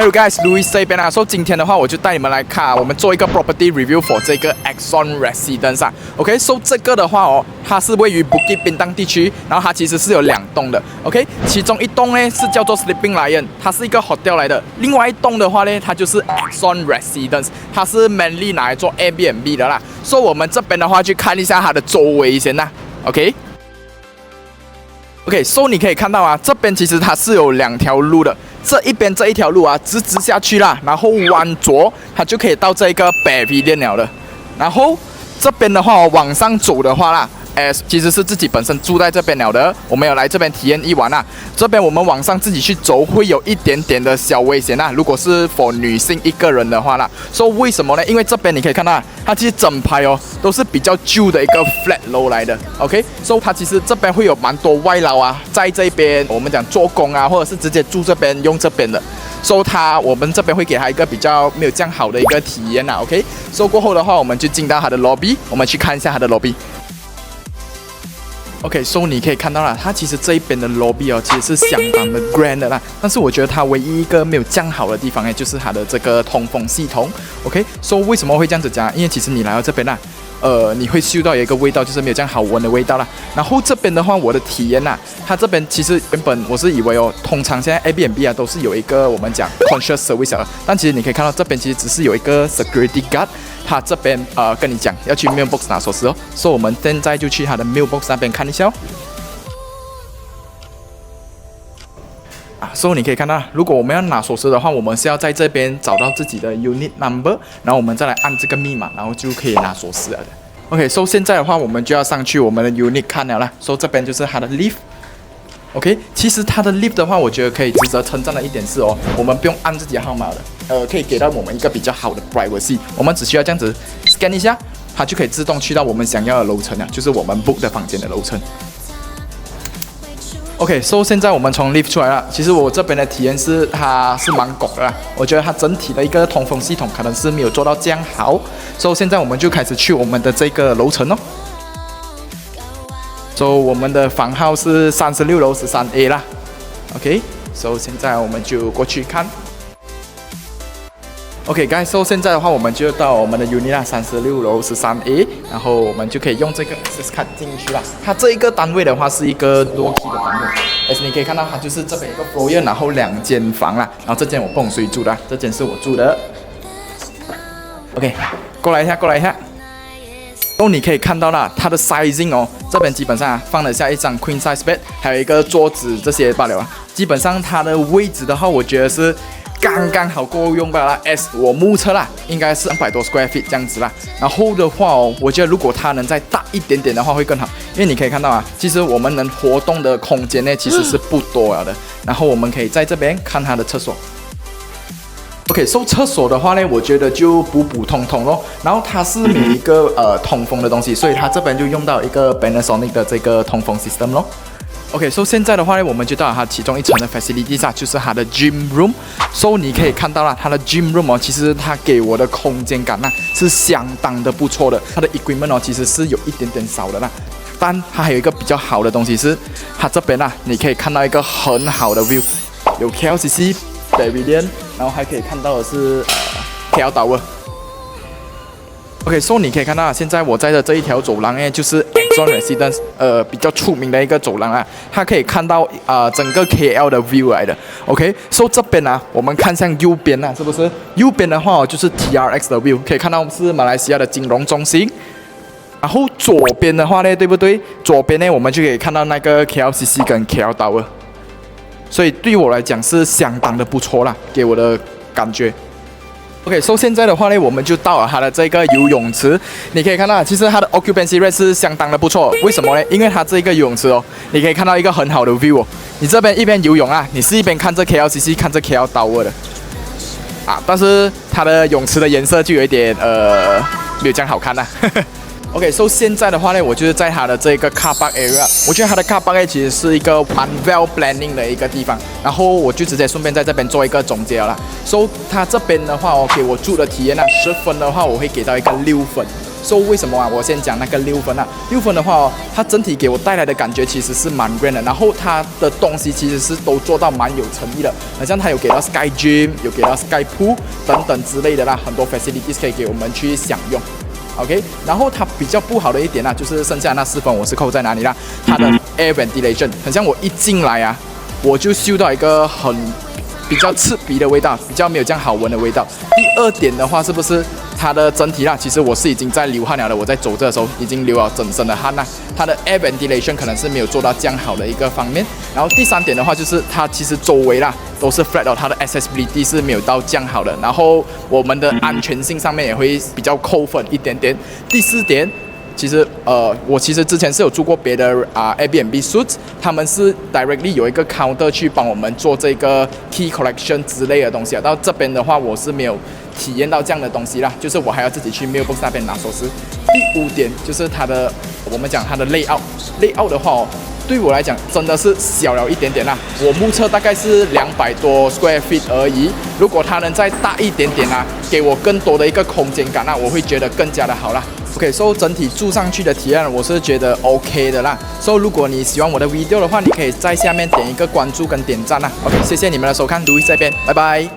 Hello guys，Louis 这边啊，所以今天的话，我就带你们来看，我们做一个 property review for 这个 Axon Residence 啊。OK， 这个的话哦，它是位于 Bukit Bintang 地区，然后它其实是有2栋的。OK， 其中一栋呢是叫做 Sleeping Lion， 它是一个 hotel 来的。另外一栋的话呢，它就是 Axon Residence， 它是 mainly 拿来做 Airbnb 的啦。所以我们这边的话，去看一下它的周围先啦。OK， 你可以看到啊，这边其实它是有2条路的。这一条路啊，直下去啦，然后弯左，它就可以到这个 Pavilion 了的。然后这边的话，往上走的话啦，其实是自己本身住在这边了的，我们有来这边体验一晚啦。这边我们往上自己去走，会有一点点的小危险啦。如果是 for 女性一个人的话啦，为什么呢？因为这边你可以看到，它其实整排哦都是比较旧的一个 flat 楼来的。OK， 它其实这边会有蛮多外劳啊，在这边我们讲做工啊，或者是直接住这边用这边的。我们这边会给他一个比较没有这样好的一个体验啦。OK， 过后的话，我们就进到他的 lobby， 我们去看一下他的 lobby。OK， 你可以看到啦，它其实这一边的 lobby 哦，其实是相当的 grand 的啦。但是我觉得它唯一一个没有这样好的地方呢，就是它的这个通风系统。OK， 为什么会这样子讲？因为其实你来到这边啦，你会嗅到有一个味道，就是没有这样好闻的味道啦。然后这边的话，我的体验啦，它这边其实原本我是以为哦，通常现在 Airbnb 啊都是有一个我们讲 concierge service 的，但其实你可以看到这边其实只是有一个 security guard。他这边跟你讲要去 mailbox 拿锁匙哦，我们现在就去他的 mailbox 那边看一下哦。你可以看到，如果我们要拿锁匙的话，我们是要在这边找到自己的 unit number， 然后我们再来按这个密码，然后就可以拿锁匙了的。OK， 现在的话我们就要上去我们的 unit 看了啦。这边就是它的 lift。OK， 其实它的 lift 的话，我觉得可以值得称赞的一点是哦，我们不用按自己的号码的，可以给到我们一个比较好的 privacy， 我们只需要这样子 scan 一下，它就可以自动去到我们想要的楼层了，就是我们 book 的房间的楼层。OK， 现在我们从 lift 出来了。其实我这边的体验是，它是蛮拱的啦。我觉得它整体的一个通风系统可能是没有做到这样好。现在我们就开始去我们的这个楼层哦。我们的房号是36楼13A 啦。OK， 现在我们就过去看。OK， guys， 现在的话我们就到我们的 unit 啦，36楼13A， 然后我们就可以用这个 access card 进去啦。它这一个单位的话是一个 low key 的单位，你可以看到它就是这边有一个 foyer， 然后2间房啦，然后这间我不懂谁住的，这间是我住的。OK， 过来一下。你可以看到啦，它的 sizing 哦，这边基本上放得下一张 queen size bed， 还有一个桌子这些罢了啊。基本上它的位置的话，我觉得是刚刚好够用罢了。我目测啦，应该是200多 square feet 这样子啦。然后的话哦，我觉得如果它能再大一点点的话会更好，因为你可以看到啊，其实我们能活动的空间呢其实是不多了的。然后我们可以在这边看它的厕所。OK， 厕所的话呢，我觉得就普通咯。然后它是每一个通风的东西，所以它这边就用到一个 Panasonic 的这个通风 system 咯。OK， 现在的话呢，我们就到了它其中一层的 facilities 啊，就是它的 gym room。你可以看到啦，它的 gym room 哦，其实它给我的空间感是相当的不错的。它的 equipment 哦，其实是有一点点少的啦。但它还有一个比较好的东西是，它这边你可以看到一个很好的 view， 有 KLCC Pavilion， 然后还可以看到的是KL Tower。OK， 你可以看到现在我在的这一条走廊呢，就是 Axon Residence 比较出名的一个走廊啊，它可以看到整个 KL 的 view 来的。OK， 这边我们看向右边是不是？右边的话就是 TRX 的 view， 可以看到是马来西亚的金融中心。然后左边的话呢，对不对？左边呢，我们就可以看到那个 KLCC 跟 KL Tower。所以对我来讲是相当的不错啦，给我的感觉。OK， 现在的话呢，我们就到了它的这个游泳池。你可以看到，其实它的 occupancy rate 是相当的不错。为什么呢？因为它这个游泳池哦，你可以看到一个很好的 view 哦。你这边一边游泳你是一边看着 KLCC 看着 KL Tower 的但是它的泳池的颜色就有一点没有这样好看啦。OK， 现在的话呢，我就是在它的这个 car park area， 我觉得它的 car park 其实是一个蛮 well planning 的一个地方，然后我就直接顺便在这边做一个总结了。它这边的话，给我住的体验10分的话，我会给到一个6分。So 为什么啊？我先讲那个6分啊，6分的话哦，它整体给我带来的感觉其实是蛮 grand 的，然后它的东西其实是都做到蛮有诚意的，好像它有给到 Sky Gym， 有给到 Sky Pool 等等之类的啦，很多 facilities 可以给我们去享用。OK， 然后它比较不好的一点啊，就是剩下那4分我是扣在哪里啦？它的 air ventilation， 很像我一进来啊，我就嗅到一个比较刺鼻的味道，比较没有这样好闻的味道。第二点的话，是不是它的整体啦？其实我是已经在流汗了的，我在走这的时候已经流了整身的汗啦。它的 air ventilation 可能是没有做到这样好的一个方面。然后第3点的话，就是它其实周围啦都是 flat 哦，它的 accessibility 是没有到这样好的。然后我们的安全性上面也会比较扣分一点点。第4点。其实我其实之前是有住过别的Airbnb suites， 他们是 directly 有一个 counter 去帮我们做这个 key collection 之类的东西啊。到这边的话，我是没有体验到这样的东西啦，就是我还要自己去 mailbox 那边拿锁匙。第5点就是我们讲它的 layout 的话哦，对我来讲真的是小了一点点啦。我目测大概是200多 square feet 而已。如果它能再大一点点啊，给我更多的一个空间感啊，我会觉得更加的好啦。OK， 整体住上去的体验我是觉得 OK 的啦。如果你喜欢我的 video 的话，你可以在下面点一个关注跟点赞啦。OK， 谢谢你们的收看，Louis这边，拜拜。